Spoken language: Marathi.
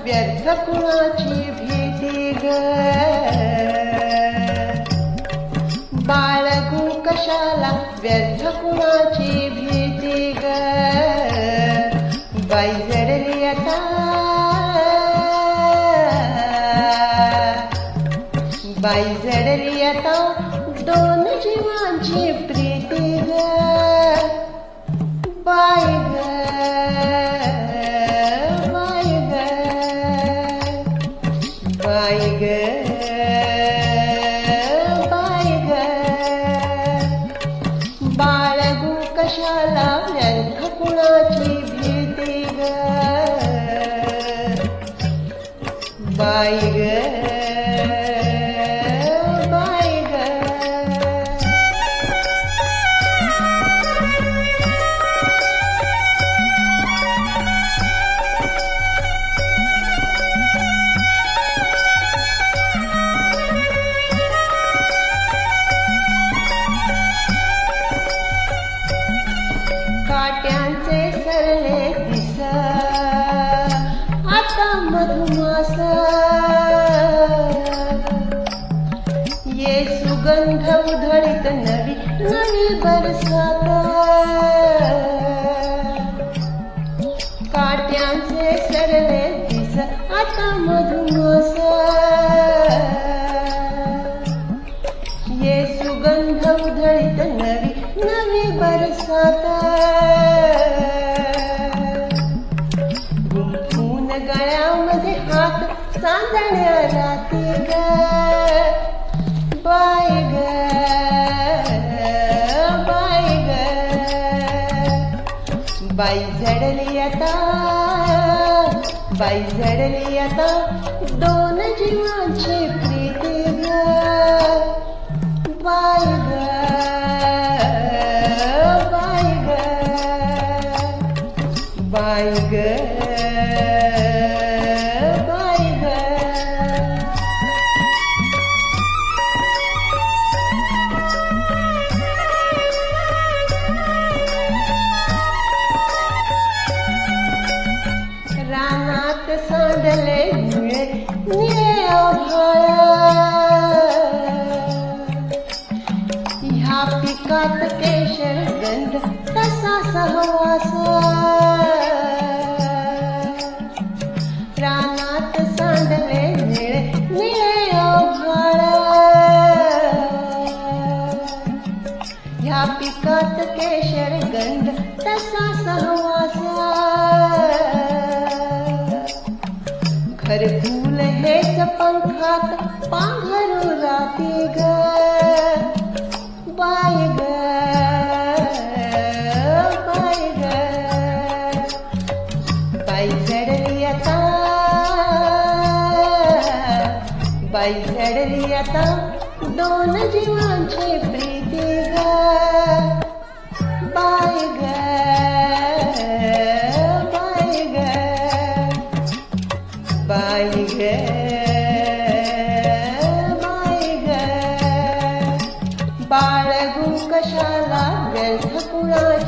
व्यर्थ कुणाची भीती ग, बाळगू कशाला व्यर्थ कुणाची भीती ग. बाई जडली आता, बाई जडली आता दोन जीवांची प्रीती ग. बाई ग, बाई ग, बाई ग, बाई ग. बाळगू कशाला व्यर्थ कुणाची भीती ग. बाई ग, काट्यांचे सरले दिस आता मधुमास, ये सुगंध उधळीत नवी नवी बरसात. काट्यांचे सरले दिस आता मधुमास, ये सुगंध उधळीत नवी नवी बरसात. गुंफून गळ्यामध्ये हात सांजण्या राती ग. बाई ग, बाई ग, बाई जडली आता, बाई जडली आता दोन जीवांची प्रीती ग. बाई ग, बाई ग, बाई ग, बाई ग. रानात सांडले निळे निळे आभाळ, ह्या पिकात केशर गंध कसा सहवास. रानात सांडले निळे निळे आभाळ, ह्या पिकात केशर गंध तसा सहवास. घरकुल हेच पंखात पांघरू राती ग. बाई ग, बाई ग, बाई जडली आता, बाई जडली आता दोन जीवांची प्रीती ग. बाई ग, बाई ग, बाई ग, बाई ग. बाळगू कशाला व्यर्थ कुणाची